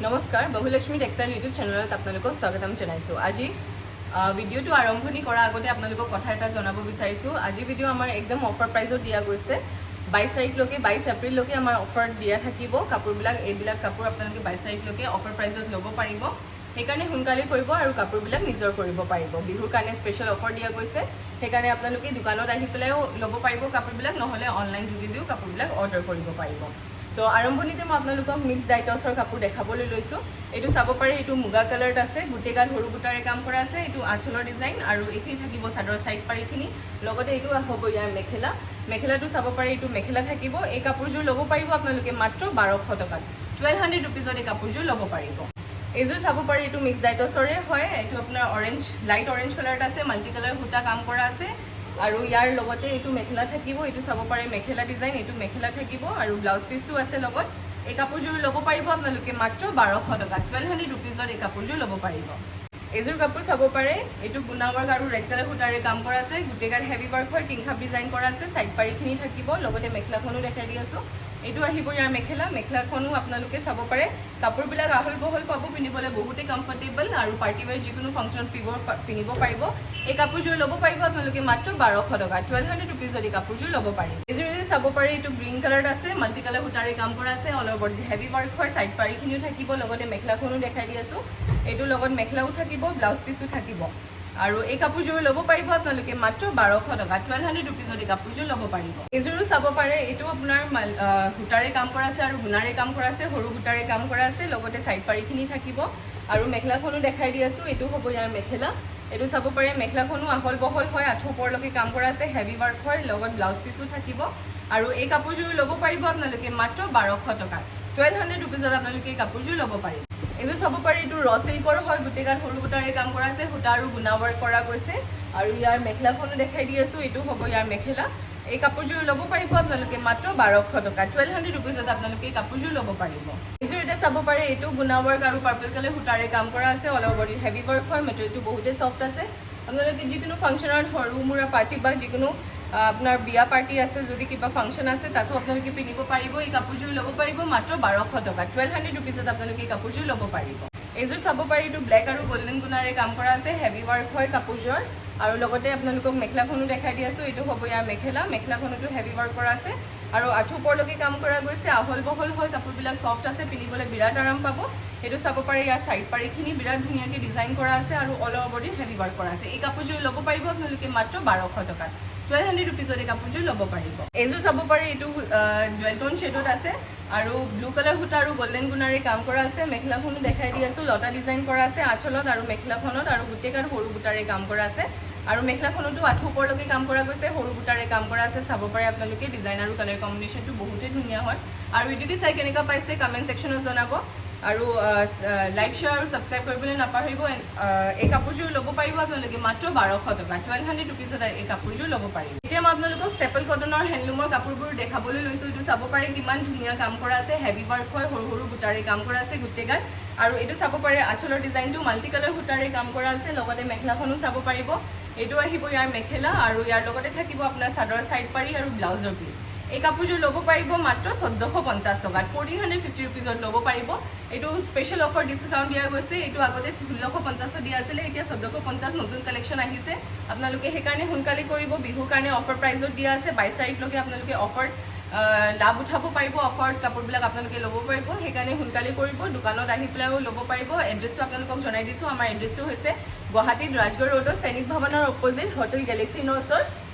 নমস্কাৰ, বহুলক্ষ্মী textile YouTube চেনেলত আপোনালোকক স্বাগতম জনাইছোঁ। আজি ভিডিঅ'টো আৰম্ভণি কৰাৰ আগতে আপোনালোকক কথা এটা জনাব বিচাৰিছোঁ। আজি ভিডিঅ' আমাৰ একদম অফাৰ প্ৰাইজত দিয়া গৈছে। 22 তাৰিখলৈকে 22 এপ্ৰিললৈকে আমাৰ অফাৰ দিয়া থাকিব। কাপোৰবিলাক এইবিলাক কাপোৰ আপোনালোকে 22 তাৰিখলৈকে অফাৰ প্ৰাইজত ল'ব পাৰিব। সেইকাৰণে সোনকালে কৰিব আৰু কাপোৰবিলাক নিজৰ কৰিব পাৰিব। বিহুৰ কাৰণে স্পেচিয়েল অফাৰ দিয়া গৈছে। সেইকাৰণে আপোনালোকে দোকানত আহি পেলাইও ল'ব পাৰিব কাপোৰবিলাক, নহ'লে অনলাইন যোগেদিও কাপোৰবিলাক অৰ্ডাৰ কৰিব পাৰিব। তো আৰম্ভণিতে মই আপোনালোকক মিক্স ডাইটছৰ কাপোৰ দেখাবলৈ লৈছোঁ। এইটো চাব পাৰি, এইটো মুগা কালাৰত আছে, গোটেইগাল সৰু বুটাৰে কাম কৰা আছে। এইটো আঁচলৰ ডিজাইন আৰু এইখিনি থাকিব চাদৰ চাইড পাৰিখিনি। লগতে এইটো হ'ব ইয়াৰ মেখেলা। মেখেলাটো চাব পাৰি, এইটো মেখেলা থাকিব। এই কাপোৰযোৰ ল'ব পাৰিব আপোনালোকে মাত্ৰ 1200 টকাত। 1200 ৰুপিজত এই কাপোৰযোৰ ল'ব পাৰিব। এইযোৰ চাব পাৰি, এইটো মিক্স ডাইটছৰে হয়। এইটো আপোনাৰ অৰেঞ্জ, লাইট অৰেঞ্জ কালাৰত আছে, মাল্টি কালাৰ সূতা কাম কৰা আছে। আৰু ইয়াৰ লগতে এইটো মেখেলা থাকিব। এইটো চাব পাৰে মেখেলা ডিজাইন, এইটো মেখেলা থাকিব আৰু ব্লাউজ পিচটো আছে লগত। এই কাপোৰযোৰ ল'ব পাৰিব আপোনালোকে মাত্ৰ 1200 টকাত। 1200 ৰুপিজত এই কাপোৰযোৰ ল'ব পাৰিব। এইযোৰ কাপোৰ চাব পাৰে, এইটো গুণা ৱৰ্ক আৰু ৰেড কালাৰ সূতাৰে কাম কৰা আছে। গোটেইগাল হেভি ৱৰ্ক হয়, কিংখাপ ডিজাইন কৰা আছে। চাইড পাৰিখিনি থাকিব, লগতে মেখেলাখনো দেখাই দি আছোঁ। এইটো আহিব ইয়াৰ মেখেলা। মেখেলাখনো আপোনালোকে চাব পাৰে, কাপোৰবিলাক আহল বহল পাব, পিন্ধিবলৈ বহুতেই কমফৰ্টেবল আৰু পাৰ্টিৱেৰ যিকোনো ফাংচন পিন্ধিব পাৰিব। এই কাপোৰযোৰ ল'ব পাৰিব আপোনালোকে মাত্ৰ 1200 টকাত। 1200 ৰুপিজত এই কাপোৰযোৰ ল'ব পাৰিব। এইযোৰ চাব পাৰে, এইটো গ্ৰীণ কালাৰত আছে, মাল্টি কালাৰ সূতাৰে কাম কৰা আছে। অল অভাৰ হেভি ৱৰ্ক হয়, চাইড পাৰিখিনিও থাকিব, লগতে মেখেলাখনো দেখাই দি আছোঁ। এইটোৰ লগত মেখেলাও থাকিব, ব্লাউজ পিচো থাকিব। আৰু এই কাপোৰযোৰ ল'ব পাৰিব আপোনালোকে মাত্ৰ 1200 টকাত। 1200 ৰুপিজত এই কাপোৰযোৰ ল'ব পাৰিব। এইযোৰো চাব পাৰে, এইটো আপোনাৰ সূতাৰে কাম কৰা আছে আৰু গুণাৰে কাম কৰা আছে, সৰু সূতাৰে কাম কৰা আছে, লগতে চাইড পাৰিখিনি থাকিব। আৰু মেখেলাখনো দেখাই দি আছোঁ। এইটো হ'ব ইয়াৰ মেখেলা। এইটো চাব পাৰে, মেখেলাখনো আহল বহল হয়, আঁঠু ওপৰলৈকে কাম কৰা আছে, হেভি ৱৰ্ক হয়, লগত ব্লাউজ পিচো থাকিব। আৰু এই কাপোৰযোৰ ল'ব পাৰিব আপোনালোকে মাত্ৰ 1200 টকাত। 1200 ৰুপিজত আপোনালোকে এই কাপোৰযোৰ ল'ব পাৰিব। এইযোৰ চাব পাৰি, এইটো ৰ চিল্কৰ হয়, গোটেইগাল সৰু সূতাৰে কাম কৰা আছে, সূতা আৰু গুণা ৱৰ্ক কৰা গৈছে। আৰু ইয়াৰ মেখেলাখনো দেখাই দি আছোঁ। এইটো হ'ব ইয়াৰ মেখেলা। এই কাপোৰযোৰ ল'ব পাৰিব আপোনালোকে মাত্ৰ 1200 টকাত। 1200 ৰুপিজত আপোনালোকে এই কাপোৰযোৰ ল'ব পাৰিব। এইযোৰ এতিয়া চাব পাৰে, এইটো গুণা ৱৰ্ক আৰু পাৰ্পল কালাৰ সূতাৰে কাম কৰা আছে। All over body heavy work হয়, মেটেৰিয়েলটো বহুতেই চফ্ট আছে। আপোনালোকে যিকোনো ফাংচনত, সৰু মুৰা পাৰ্টি বা যিকোনো আপোনাৰ বিয়া পাৰ্টি আছে, যদি কিবা ফাংচন আছে, তাতো আপোনালোকে পিন্ধিব পাৰিব। এই কাপোৰযোৰ ল'ব পাৰিব মাত্ৰ 1200 টকাত। 1200 ৰুপিজত আপোনালোকে এই কাপোৰযোৰ ল'ব পাৰিব। এইযোৰ চাব পাৰি, এইটো ব্লেক আৰু গল্ডেন গুণাৰে কাম কৰা আছে, হেভি ৱৰ্ক হয় কাপোৰযোৰ। আৰু লগতে আপোনালোকক মেখেলাখনো দেখাই দি আছোঁ। এইটো হ'ব ইয়াৰ মেখেলা। মেখেলাখনতো হেভি ৱৰ্ক কৰা আছে আৰু আঁঠু ওপৰলৈকে কাম কৰা গৈছে, আহল বহল হয়, কাপোৰবিলাক চফ্ট আছে, পিন্ধিবলৈ বিৰাট আৰাম পাব। এইটো চাব পাৰে, ইয়াৰ চাইড পাৰিখিনি বিৰাট ধুনীয়াকৈ ডিজাইন কৰা আছে আৰু অল অভাৰ বডিত হেভি ৱৰ্ক কৰা আছে। এই কাপোৰযোৰ ল'ব পাৰিব আপোনালোকে মাত্ৰ 1200 টকাত। 1200 ৰুপিজত এই কাপোৰযোৰ ল'ব পাৰিব। এইযোৰ চাব পাৰি, এইটো জুৱেল টোন শ্বেডত আছে আৰু ব্লু কালাৰ সূতা আৰু গল্ডেন গুণাৰে কাম কৰা আছে। মেখেলাখনো দেখাই দি আছোঁ, লতা ডিজাইন কৰা আছে আঁচলত আৰু মেখেলাখনত, আৰু গোটেইগাল সৰু বুটাৰে কাম কৰা আছে। আৰু মেখেলাখনতো আঁঠু ওপৰলৈকে কাম কৰা গৈছে, সৰু বুটাৰে কাম কৰা আছে। চাব পাৰে আপোনালোকে, ডিজাইন আৰু কালাৰ কম্বিনেশ্যনটো বহুতেই ধুনীয়া হয়। আৰু ভিডিঅ'টো চাই কেনেকুৱা পাইছে কমেণ্ট ছেকশ্যনত জনাব। আৰু লাইক, শ্বেয়াৰ আৰু ছাবস্ক্ৰাইব কৰিবলৈ নাপাহৰিব। এই কাপোৰযোৰ ল'ব পাৰিব আপোনালোকে মাত্ৰ 1200 টকা। 1200 ৰুপিজত এই কাপোৰযোৰ ল'ব পাৰিব। এতিয়া মই আপোনালোকক ষ্টেপল কটনৰ হেণ্ডলুমৰ কাপোৰবোৰ দেখাবলৈ লৈছোঁ। এইটো চাব পাৰে, কিমান ধুনীয়া কাম কৰা আছে, হেভি ৱৰ্ক হয়, সৰু সৰু বুটাৰে কাম কৰা আছে গোটেইগাল। আৰু এইটো চাব পাৰে, আঁচলৰ ডিজাইনটো মাল্টি কালাৰ সূতাৰে কাম কৰা আছে, লগতে মেখেলাখনো চাব পাৰিব। এইটো আহিব ইয়াৰ মেখেলা আৰু ইয়াৰ লগতে থাকিব আপোনাৰ চাদৰ চাইড পাৰি আৰু ব্লাউজৰ পিচ। এই কাপোৰযোৰ ল'ব পাৰিব মাত্ৰ 1450 টকাত। 1450 ৰুপিজত ল'ব পাৰিব। এইটো স্পেচিয়েল অফাৰ ডিছকাউণ্ট দিয়া গৈছে। এইটো আগতে 1650 দিয়া আছিলে, এতিয়া 1450 নতুন কালেকশ্যন আহিছে। আপোনালোকে সেইকাৰণে সোনকালে কৰিব, বিহুৰ কাৰণে অফাৰ প্ৰাইজত দিয়া আছে। 22 তাৰিখলৈকে আপোনালোকে অফাৰ লাভ উঠাব পাৰিব, অফাৰত কাপোৰবিলাক আপোনালোকে ল'ব পাৰিব। সেইকাৰণে সোনকালে কৰিব, দোকানত আহি পেলাইও ল'ব পাৰিব। এড্ৰেছটো আপোনালোকক জনাই দিছোঁ। আমাৰ এড্ৰেছটো হৈছে গুৱাহাটীত ৰাজগড় ৰোডত সৈনিক ভৱনৰ অপ'জিট হোটেল গেলেক্সিৰ ওচৰত।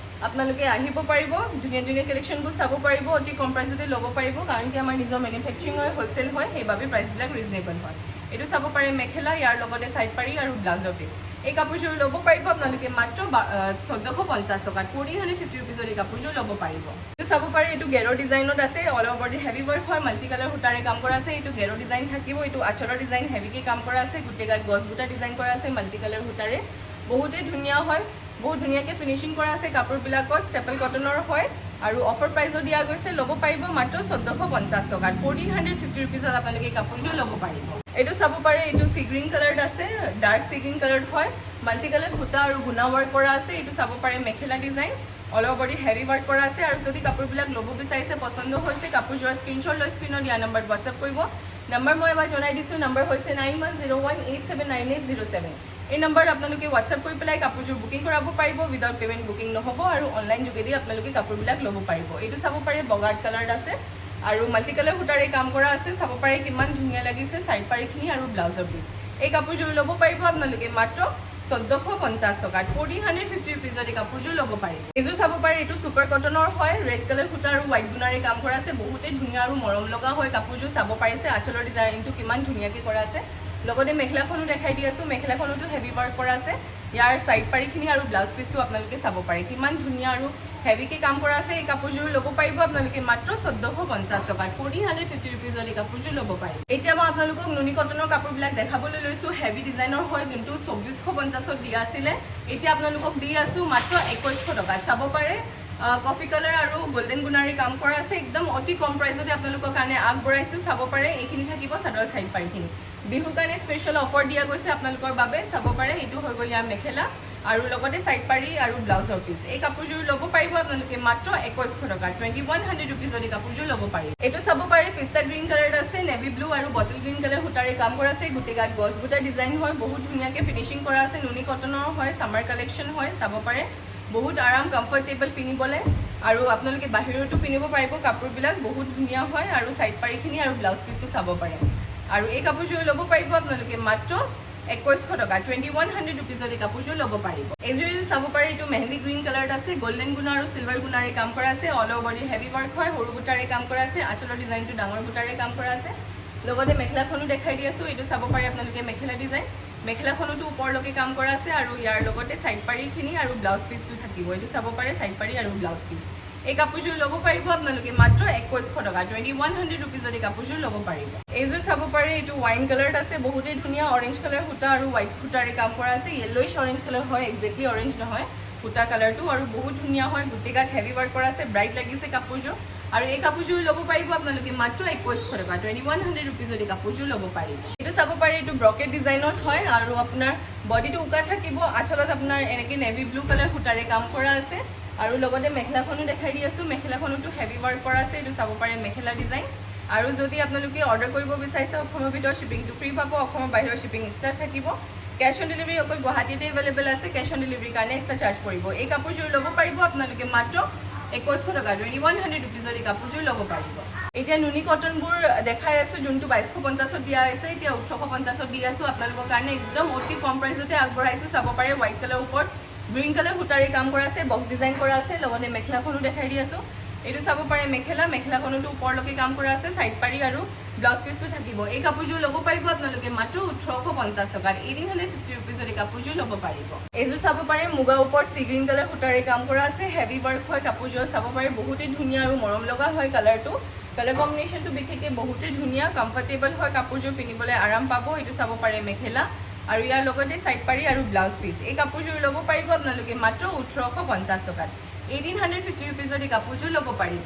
আপোনালোকে আহিব পাৰিব, ধুনীয়া ধুনীয়া কালেকশ্যনবোৰ চাব পাৰিব, অতি কম প্ৰাইচতে ল'ব পাৰিব। কাৰণ কি আমাৰ নিজৰ মেনুফেকচাৰিং হয়, হ'লচেল হয়, সেইবাবে প্ৰাইচবিলাক ৰিজনেবল হয়। এইটো চাব পাৰে মেখেলা, ইয়াৰ লগতে চাইড পাৰি আৰু ব্লাউজৰ পিচ। এই কাপোৰযোৰ ল'ব পাৰিব আপোনালোকে মাত্ৰ 1450 টকাত। 1450 ৰুপিজত এই কাপোৰযোৰ ল'ব পাৰিব। এইটো চাব পাৰে, এইটো গেৰ ডিজাইনত আছে, all over body heavy work হয়, মাল্টি কালাৰ সূতাৰে কাম কৰা আছে। এইটো গেৰ ডিজাইন থাকিব। এইটো আঁচলৰ ডিজাইন হেভিকৈ কাম কৰা আছে, গোটেইগাল গছ বুটা ডিজাইন কৰা আছে মাল্টি কালাৰ সূতাৰে। বহুতেই ধুনীয়া হয়, বহুত ধুনীয়াকৈ ফিনিচিং কৰা আছে কাপোৰবিলাকত। ষ্টেপল কটনৰ হয় আৰু অফাৰ প্ৰাইজত দিয়া গৈছে। ল'ব পাৰিব মাত্ৰ 1450 টকাত। 1450 ৰুপিজত আপোনালোকে এই কাপোৰযোৰ ল'ব পাৰিব। এইটো চাব পাৰে, এইটো চি গ্ৰীণ কালাৰত আছে, ডাৰ্ক চি গ্ৰীণ কালাৰত হয়, মাল্টি কালাৰ সূতা আৰু গুণা ৱৰ্ক কৰা আছে। এইটো চাব পাৰে mekhela design, all over body heavy work কৰা আছে। আৰু যদি কাপোৰবিলাক ল'ব বিচাৰিছে, পচন্দ হৈছে, কাপোৰযোৰৰ স্ক্ৰীনশ্বট লৈ স্ক্ৰীণত দিয়া নম্বৰত হোৱাটছএপ কৰিব। নাম্বাৰ মই এবাৰ জনাই দিছোঁ, নাম্বাৰ হৈছে 9101879807। এই নাম্বাৰত আপোনালোকে হোৱাটছআপ কৰি পেলাই কাপোৰযোৰ বুকিং কৰাব পাৰিব। উইদাউট পে'মেণ্ট বুকিং নহ'ব আৰু অনলাইন যোগেদি আপোনালোকে কাপোৰবিলাক ল'ব পাৰিব। এইটো চাব পাৰে বগা কালাৰত আছে আৰু মাল্টি কালাৰ সূতাৰে কাম কৰা আছে। চাব পাৰে কিমান ধুনীয়া লাগিছে চাইড পাৰিখিনি আৰু ব্লাউজৰ পিচ। এই কাপোৰযোৰ ল'ব পাৰিব আপোনালোকে মাত্ৰ 1450 টকাত। 1450 ৰুপিজত এই কাপোৰযোৰ ল'ব পাৰিব। এইযোৰ চাব পাৰে, এইটো ছুপাৰ কটনৰ হয়, ৰেড কালাৰ সূতা আৰু হোৱাইট গুণাৰে কাম কৰা আছে। বহুতেই ধুনীয়া আৰু মৰম লগা হয় কাপোৰযোৰ। চাব পাৰিছে আঁচলৰ ডিজাইনটো কিমান ধুনীয়াকৈ কৰা আছে। লগতে মেখেলাখনো দেখাই দি আছোঁ, মেখেলাখনতো হেভি ৱাৰ্ক কৰা আছে। ইয়াৰ চাইড পাৰিখিনি আৰু ব্লাউজ পিচটো আপোনালোকে চাব পাৰে কিমান ধুনীয়া আৰু হেভিকৈ কাম কৰা আছে। এই কাপোৰযোৰ ল'ব পাৰিব আপোনালোকে মাত্ৰ 1450 টকাত। 1450 ৰুপিজত এই কাপোৰযোৰ ল'ব পাৰিব। এতিয়া মই আপোনালোকক নুনি কটনৰ কাপোৰবিলাক দেখাবলৈ লৈছোঁ। হেভি ডিজাইনৰ হয়, যোনটো 2450ত দিয়া আছিলে, এতিয়া আপোনালোকক দি আছোঁ মাত্ৰ 2100 টকাত। চাব পাৰে কফি কালাৰ আৰু গল্ডেন গুণাৰী কাম কৰা আছে। একদম অতি কম প্ৰাইচতে আপোনালোকৰ কাৰণে আগবঢ়াইছোঁ। চাব পাৰে এইখিনি থাকিব চাদৰ চাইড পাৰিখিনি। বিহুৰ কাৰণে স্পেচিয়েল অফাৰ দিয়া গৈছে আপোনালোকৰ বাবে। চাব পাৰে এইটো হৈ গ'ল ইয়াৰ মেখেলা আৰু লগতে চাইড পাৰি আৰু ব্লাউজৰ পিচ। এই কাপোৰযোৰ ল'ব পাৰিব আপোনালোকে মাত্ৰ 2100 টকাত। 2100 ৰুপিজত এই কাপোৰযোৰ ল'ব পাৰিব। এইটো চাব পাৰে পিষ্টা গ্ৰীণ কালাৰত আছে, নেভি ব্লু আৰু বটল গ্ৰীণ কালাৰ সূতাৰে কাম কৰা আছে। গোটেই গাত গছ বুটা ডিজাইন হয়, বহুত ধুনীয়াকৈ ফিনিচিং কৰা আছে। নুনি কটনৰ হয়, ছামাৰ কালেকশ্যন হয়। চাব পাৰে বহুত আৰাম, কমফৰ্টেবল পিন্ধিবলৈ আৰু আপোনালোকে বাহিৰতো পিন্ধিব পাৰিব। কাপোৰবিলাক বহুত ধুনীয়া হয় আৰু চাইড পাৰিখিনি আৰু ব্লাউজ পিচটো চাব পাৰে। আৰু এই কাপোৰযোৰ ল'ব পাৰিব আপোনালোকে মাত্ৰ 2100 টকা। 2100 ৰুপিজত এই কাপোৰযোৰ ল'ব পাৰিব। এইযোৰ চাব পাৰে, এইটো মেহেন্দি গ্ৰীণ কালাৰত আছে, গল্ডেন গুণা আৰু চিলভাৰ গুণাৰে কাম কৰা আছে। All over body heavy work হয়, সৰু বুটাৰে কাম কৰা আছে। আঁচলৰ ডিজাইনটো ডাঙৰ বুটাৰে কাম কৰা আছে। লগতে মেখেলাখনো দেখাই দি আছোঁ। এইটো চাব পাৰে আপোনালোকে মেখেলা ডিজাইন। মেখেলাখনতো ওপৰলৈকে কাম কৰা আছে আৰু ইয়াৰ লগতে চাইড পাৰিখিনি আৰু ব্লাউজ পিচটো থাকিব। এইটো চাব পাৰে চাইড পাৰি আৰু ব্লাউজ পিচ। এই কাপোৰযোৰ ল'ব পাৰিব আপোনালোকে মাত্ৰ 2100 টকা। 2100 ৰুপিজত এই কাপোৰযোৰ ল'ব পাৰিব। এইযোৰ চাব পাৰে, এইটো ৱাইন কালাৰত আছে, বহুতেই ধুনীয়া। অৰেঞ্জ কালাৰ সূতা আৰু হোৱাইট সূতাৰে কাম কৰা আছে। য়েল্লোইছ অৰেঞ্জ কালাৰ হয়, একজেক্টলি অৰেঞ্জ নহয় সূতা কালাৰটো, আৰু বহুত ধুনীয়া হয়। গোটেই গাত হেভি ৱাৰ্ক কৰা আছে, ব্ৰাইট লাগিছে কাপোৰযোৰ। আৰু এই কাপোৰযোৰ ল'ব পাৰিব আপোনালোকে মাত্ৰ 2100 টকা। 2100 ৰুপিজত এই কাপোৰযোৰ ল'ব পাৰিব। এইটো চাব পাৰে, এইটো ব্ৰকেট ডিজাইনত হয় আৰু আপোনাৰ বডিটো উকা থাকিব। আঁচলত আপোনাৰ এনেকৈ নেভি ব্লু কালাৰ সূতাৰে কাম কৰা আছে আৰু লগতে মেখেলাখনো দেখাই দি আছোঁ। মেখেলাখনতো হেভি ৱাৰ্ক কৰা আছে। এইটো চাব পাৰে মেখেলা ডিজাইন। আৰু যদি আপোনালোকে অৰ্ডাৰ কৰিব বিচাৰিছে, অসমৰ ভিতৰত শ্বিপিংটো ফ্ৰী পাব, অসমৰ বাহিৰৰ শ্বিপিং এক্সট্ৰা থাকিব। কেছ অন ডেলিভাৰী অকল গুৱাহাটীতে এভেইলেবল আছে। কেছ অন ডেলিভাৰীৰ কাৰণে এক্সট্ৰা চাৰ্জ পৰিব। এই কাপোৰযোৰ ল'ব পাৰিব আপোনালোকে মাত্ৰ 2100 টকা। 2100 ৰুপিজত এই কাপোৰযোৰ ল'ব পাৰিব। এতিয়া নুনি কটনবোৰ দেখাই আছোঁ, যোনটো 2250ত দিয়া হৈছে, এতিয়া 1850ত দি আছোঁ আপোনালোকৰ কাৰণে। একদম অতি কম প্ৰাইচতে আগবঢ়াইছোঁ। চাব পাৰে হোৱাইট কালাৰ ওপৰত গ্ৰীণ কালাৰ সূতাৰে কাম কৰা আছে, বক্স ডিজাইন কৰা আছে। লগতে মেখেলাখনো দেখাই দি আছোঁ। এইটো চাব পাৰে মেখেলা, মেখেলাখনতো ওপৰলৈকে কাম কৰা আছে, চাইড পাৰি আৰু ব্লাউজ পিচটো থাকিব। এই কাপোৰযোৰ ল'ব পাৰিব আপোনালোকে মাত্ৰ 1850 টকাত। 1850 ৰুপিজত এই কাপোৰযোৰ ল'ব পাৰিব। এইযোৰ চাব পাৰে মুগা ওপৰত চি গ্ৰীণ কালাৰ সূতাৰে কাম কৰা আছে, হেভি ৱাৰ্ক হয় কাপোৰযোৰ। চাব পাৰে বহুতেই ধুনীয়া আৰু মৰম লগা হয় কালাৰটো। কালাৰ কম্বিনেশ্যনটো বিশেষকৈ বহুতেই ধুনীয়া, কমফৰ্টেবল হয় কাপোৰযোৰ, পিন্ধিবলৈ আৰাম পাব। এইটো চাব পাৰে মেখেলা আৰু ইয়াৰ লগতে চাইড পাৰি আৰু ব্লাউজ পিচ। এই কাপোৰযোৰ ল'ব পাৰিব আপোনালোকে মাত্ৰ 1850 টকাত। 1850 ৰুপিজত এই কাপোৰযোৰ ল'ব পাৰিব।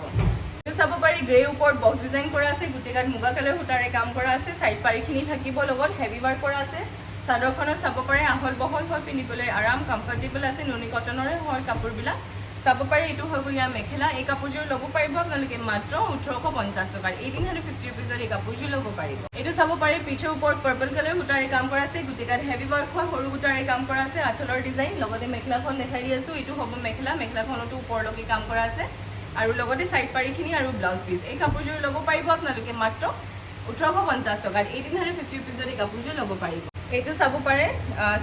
এইটো চাব পাৰি গ্ৰে ওপৰত বক্স ডিজাইন কৰা আছে, গোটেই গাত মুগা কালাৰ সূতাৰে কাম কৰা আছে। চাইড পাৰিখিনি থাকিব, লগত হেভি ৱাৰ্ক কৰা আছে। চাদৰখনত চাব পাৰে আহল বহল হয়, পিন্ধিবলৈ আৰাম, কমফৰ্টেবল আছে। নুনি কটনৰে হয় কাপোৰবিলাক। চাব পাৰে এইটো হৈ গ'ল ইয়াৰ মেখেলা। এই কাপোৰযোৰ ল'ব পাৰিব আপোনালোকে মাত্ৰ 1850 টকাত। 1850 ৰুপিজত এই কাপোৰযোৰ ল'ব পাৰিব। এইটো চাব পাৰে পিছৰ ওপৰত পাৰ্পল কালাৰ সূতাৰে কাম কৰা আছে, গোটেই গাত হেভি ৱাৰ্ক হয়, সৰু সূতাৰে কাম কৰা আছে। আঁচলৰ ডিজাইন, লগতে মেখেলাখন দেখাই দি আছোঁ। এইটো হ'ব মেখেলা, মেখেলাখনতো ওপৰলৈকে কাম কৰা আছে আৰু লগতে চাইড পাৰিখিনি আৰু ব্লাউজ পিচ। এই কাপোৰযোৰ ল'ব পাৰিব আপোনালোকে মাত্ৰ 1850 টকাত। 1850 ৰুপিজত এই কাপোৰযোৰ ল'ব পাৰিব। এইটো চাব পাৰে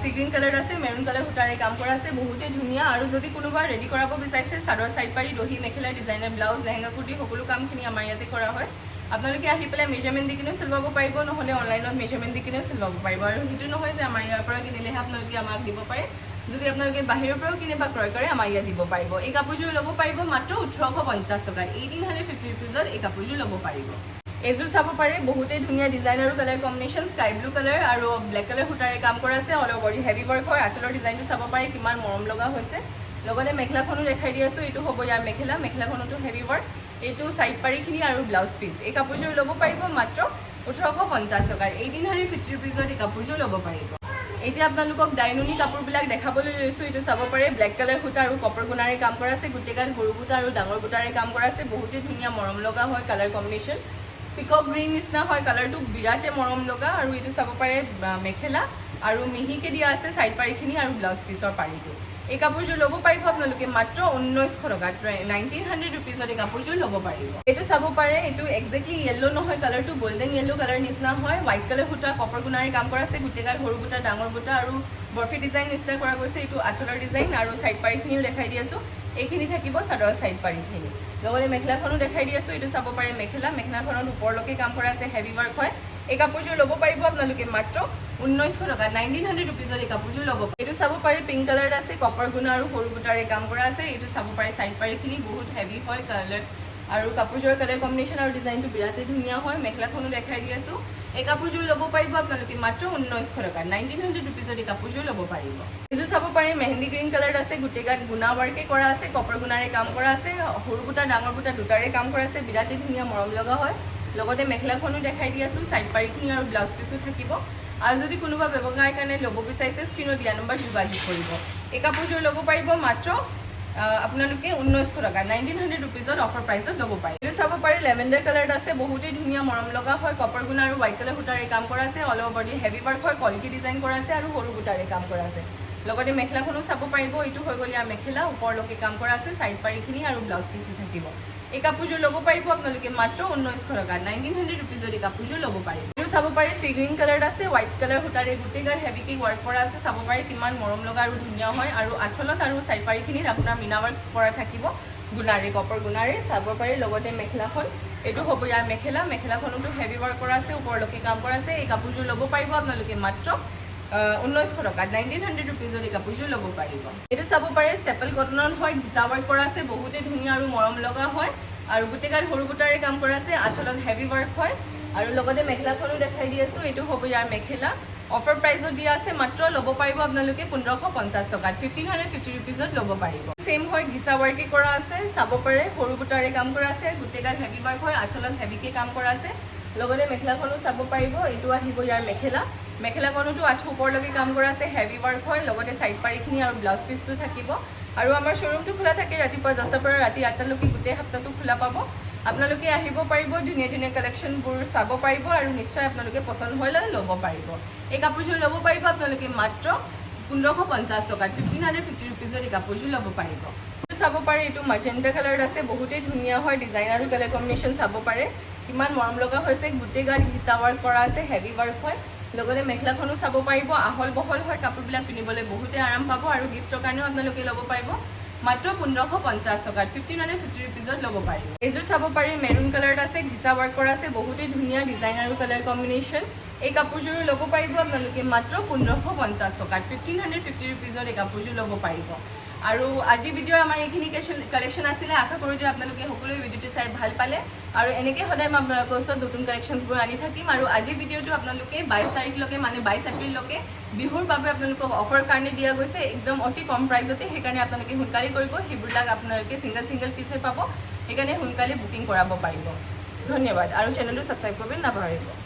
চি গ্ৰীণ কালাৰ আছে, মেৰুন কালাৰ সূতাৰে কাম কৰা আছে, বহুতেই ধুনীয়া। আৰু যদি কোনোবা ৰেডি কৰাব বিচাৰিছে, চাদৰ চাইড পাৰি, দহি মেখেলা, ডিজাইনাৰ ব্লাউজ, লেহেংগা কুৰ্তি, সকলো কামখিনি আমাৰ ইয়াতে কৰা হয়। আপোনালোকে আহি পেলাই মেজাৰমেণ্ট দি কিনেও চিলাব পাৰিব, নহ'লে অনলাইনত মেজাৰমেণ্ট দি কিনেও চিলাব পাৰিব। আৰু সেইটো নহয় যে আমাৰ ইয়াৰ পৰা কিনিলেহে আপোনালোকে আমাক দিব পাৰে। যদি আপোনালোকে বাহিৰৰ পৰাও কিনে বা ক্ৰয় কৰে, আমাৰ ইয়াত দিব পাৰিব। এই কাপোৰযোৰ ল'ব পাৰিব মাত্ৰ 1850 টকাত। 1850 ৰুপিজত এই কাপোৰযোৰ ল'ব পাৰিব। এইযোৰ চাব পাৰে বহুতেই ধুনীয়া ডিজাইন আৰু colour combination, sky blue colour আৰু ব্লেক কালাৰ সূতাৰে কাম কৰা আছে। অল অভাৰ হেভি ৱাৰ্ক হয়। আঁচলৰ ডিজাইনটো চাব পাৰে কিমান মৰম লগা হৈছে। লগতে মেখেলাখনো দেখাই দি আছোঁ। এইটো হ'ব ইয়াৰ মেখেলা, মেখেলাখনতো হেভি ৱাৰ্ক। এইটো চাইড পাৰিখিনি আৰু ব্লাউজ পিচ। এই কাপোৰযোৰ ল'ব পাৰিব মাত্ৰ 1850 টকাত। 1850 ৰুপিজত এই কাপোৰযোৰ ল'ব পাৰিব। এতিয়া আপোনালোকক ডাইনুনি কাপোৰবিলাক দেখাবলৈ লৈছোঁ। এইটো চাব পাৰে ব্লেক কালাৰ সূতা আৰু কপাৰ গুণাৰে কাম কৰা আছে, গোটেই গাত সৰু বুটা আৰু ডাঙৰ বুটাৰে কাম কৰা আছে। বহুতেই ধুনীয়া মৰম লগা হয় কালাৰ কম্বিনেশ্যন। পিকক গ্ৰীণ নিচিনা হয় কালাৰটো, বিৰাটে মৰম লগা। আৰু এইটো চাব পাৰে মেখেলা আৰু মিহিকে দিয়া আছে ছাইড পাৰিখিনি আৰু ব্লাউজ পিচৰ পাৰিটো। এই কাপোৰযোৰ ল'ব পাৰিব আপোনালোকে মাত্ৰ 1900 টকাত, 1900 ৰুপিজত এই কাপোৰযোৰ ল'ব পাৰিব। এইটো চাব পাৰে, এইটো একজেক্টলি য়েল্লো নহয়, কালাৰটো গল্ডেন য়েল্লো কালাৰ নিচিনা হয়। হোৱাইট কালাৰ সূতা কপাৰ গুণাৰে কাম কৰা আছে, গোটেইগাল সৰু বুটা ডাঙৰ বুটা আৰু বৰফি ডিজাইন নিচিনা কৰা গৈছে। এইটো আঁচলৰ ডিজাইন আৰু ছাইড পাৰিখিনিও দেখাই দি আছোঁ। এইখিনি থাকিব চাদৰৰ ছাইড পাৰিখিনি। লগতে মেখেলাখনো দেখাই দি আছোঁ। এইটো চাব পাৰে মেখেলা, মেখেলাখনত ওপৰলৈকে কাম কৰা আছে, হেভি ৱাৰ্ক হয়। এই কাপোৰযোৰ ল'ব পাৰিব আপোনালোকে মাত্ৰ 1900 টকা, 1900 ৰুপিজত এই কাপোৰযোৰ ল'ব। এইটো চাব পাৰে পিংক কালাৰত আছে, কপাৰ গুণা আৰু সৰু বুটাৰে কাম কৰা আছে। এইটো চাব পাৰে ছাইড পাৰিখিনি বহুত হেভি হয় কালাৰ, আৰু কাপোৰযোৰৰ কালাৰ কম্বিনেশ্যন আৰু ডিজাইনটো বিৰাটেই ধুনীয়া হয়। মেখেলাখনো দেখাই দি আছোঁ। এই কাপোৰযোৰ ল'ব পাৰিব আপোনালোকে মাত্ৰ 1900 টকা, 1900 ৰুপিজত এই কাপোৰযোৰ ল'ব পাৰিব। এইযোৰ চাব পাৰে মেহেন্দি গ্ৰীণ কালাৰত আছে, গোটেইগাত গুণা ৱাৰ্কে কৰা আছে, কপাৰ গুণাৰে কাম কৰা আছে, সৰু বুটা ডাঙৰ বুটা দুটাৰে কাম কৰা আছে, বিৰাটেই ধুনীয়া মৰম লগা হয়। লগতে মেখেলাখনো দেখাই দি আছোঁ, ছাইড পাৰিখিনি আৰু ব্লাউজ পিচো থাকিব। আৰু যদি কোনোবা ব্যৱসায়ৰ কাৰণে ল'ব বিচাৰিছে স্ক্ৰীণত দিয়া নম্বৰ যোগাযোগ কৰিব। এই কাপোৰযোৰ ল'ব পাৰিব মাত্ৰ আপোনালোকে 1900 টকা, 1900 ৰুপিজত অফাৰ প্ৰাইজত ল'ব পাৰে। এইটো চাব পাৰে লেভেণ্ডাৰ কালাৰত আছে, বহুতেই ধুনীয়া মৰম লগা হয়। কপাৰ গুণা আৰু হোৱাইট কালাৰ সূতাৰে কাম কৰা আছে, all over body heavy work হয়, কলকি ডিজাইন কৰা আছে আৰু সৰু বুটাৰে কাম কৰা আছে। লগতে মেখেলাখনো চাব পাৰিব, এইটো হৈ গ'ল ইয়াৰ মেখেলা, ওপৰলৈকে কাম কৰা আছে, ছাইড পাৰিখিনি আৰু ব্লাউজ পিচো থাকিব। এই কাপোৰযোৰ ল'ব পাৰিব আপোনালোকে মাত্ৰ 1900 টকা, 1900 ৰুপিজত এই কাপোৰযোৰ ল'ব পাৰিব। এইটো চাব পাৰে চি গ্ৰীণ কালাৰত আছে, হোৱাইট কালাৰ সূতাৰে গোটেইগাল হেভিকে ৱাৰ্ক কৰা আছে। চাব পাৰে কিমান মৰম লগা আৰু ধুনীয়া হয়। আৰু আঁচলত আৰু ছাইড পাৰিখিনিত আপোনাৰ মিনা ৱাৰ্ক কৰা থাকিব গুণাৰে, কপাৰ গুণাৰে চাব পাৰে। লগতে মেখেলাখন, এইটো হ'ব ইয়াৰ মেখেলা, মেখেলাখনতো হেভি ৱাৰ্ক কৰা আছে, ওপৰলৈকে কাম কৰা আছে। এই কাপোৰযোৰ ল'ব পাৰিব আপোনালোকে মাত্ৰ 1900 টকা, 1900 ৰুপিজত এই কাপোৰযোৰ ল'ব পাৰিব। এইটো চাব পাৰে ষ্টেপল কটনত হয়, ঘিচা ৱাৰ্ক কৰা আছে, বহুতেই ধুনীয়া আৰু মৰম লগা হয়। আৰু গোটেইগাল সৰু বুটাৰে কাম কৰা আছে, আঁচলত হেভি ৱাৰ্ক হয়। আৰু লগতে মেখেলাখনো দেখাই দি আছোঁ, এইটো হ'ব ইয়াৰ মেখেলা। অফাৰ প্ৰাইজত দিয়া আছে, মাত্ৰ ল'ব পাৰিব আপোনালোকে 1550 টকাত, 1550 ৰুপিজত ল'ব পাৰিব। ছেইম হয়, ঘিচা ৱাৰ্কে কৰা আছে, চাব পাৰে সৰু বুটাৰে কাম কৰা আছে, গোটেইগাল হেভি ৱাৰ্ক হয়, আঁচলত হেভিকে কাম কৰা আছে। লগতে মেখেলাখনো চাব পাৰিব, এইটো আহিব ইয়াৰ মেখেলা, মেখেলাখনতো আঁঠু ওপৰলৈকে কাম কৰা আছে, হেভি ৱাৰ্ক হয়। লগতে ছাইড পাৰিখিনি আৰু ব্লাউজ পিচটো থাকিব। আৰু আমাৰ শ্ব'ৰুমটো খোলা থাকে ৰাতিপুৱা 10টাৰ পৰা ৰাতি 8টালৈকে, গোটেই সপ্তাহটো খোলা পাব। আপোনালোকে আহিব পাৰিব, ধুনীয়া ধুনীয়া কালেকশ্যনবোৰ চাব পাৰিব আৰু নিশ্চয় আপোনালোকে পচন্দ হ'লে ল'ব পাৰিব। এই কাপোৰযোৰ ল'ব পাৰিব আপোনালোকে মাত্ৰ 1550 টকাত, 1550 ৰুপিজত এই কাপোৰযোৰ ল'ব পাৰিব। চাব পাৰে এইটো মাজেণ্টা কালাৰত আছে, বহুতেই ধুনীয়া হয়, ডিজাইন আৰু কালাৰ কম্বিনেশ্যন চাব পাৰে কিমান মৰম লগা হৈছে। গোটেই গাত ঘিচা ৱাৰ্ক কৰা আছে, হেভি ৱাৰ্ক হয়। লগতে মেখেলাখনো চাব পাৰিব, আহল বহল হয়, কাপোৰবিলাক পিন্ধিবলৈ বহুতেই আৰাম পাব। আৰু গিফ্টৰ কাৰণেও আপোনালোকে ল'ব পাৰিব মাত্ৰ 1550 টকাত, 1550 ৰুপিজত ল'ব পাৰিব। এইযোৰ চাব পাৰি মেৰুন কালাৰত আছে, ঘিচা ৱাৰ্ক কৰা আছে, বহুতেই ধুনীয়া ডিজাইন আৰু কালাৰ কম্বিনেশ্যন। এই কাপোৰযোৰো ল'ব পাৰিব আপোনালোকে মাত্ৰ 1550 টকাত, 1550 ৰুপিজত এই কাপোৰযোৰ ল'ব পাৰিব। আৰু আজি ভিডিঅ'ৰ আমাৰ এইখিনি কালেকশ্যন আছিলে। আশা কৰোঁ যে আপোনালোকে সকলোৱে ভিডিঅ'টো চাই ভাল পালে। আৰু এনেকৈ সদায় মই আপোনালোকৰ ওচৰত নতুন কালেকশ্যনছবোৰ আনি থাকিম। আৰু আজিৰ ভিডিঅ'টো আপোনালোকে 22 তাৰিখলৈকে, মানে 22 এপ্ৰিললৈকে বিহুৰ বাবে আপোনালোকক অফাৰ কাৰণে দিয়া গৈছে, একদম অতি কম প্ৰাইজতে। সেইকাৰণে আপোনালোকে সোনকালে কৰিব, সেইবিলাক আপোনালোকে ছিংগল পিচে পাব, সেইকাৰণে সোনকালে বুকিং কৰাব পাৰিব। ধন্যবাদ, আৰু চেনেলটো ছাবস্ক্ৰাইব কৰিব নাপাহৰিব।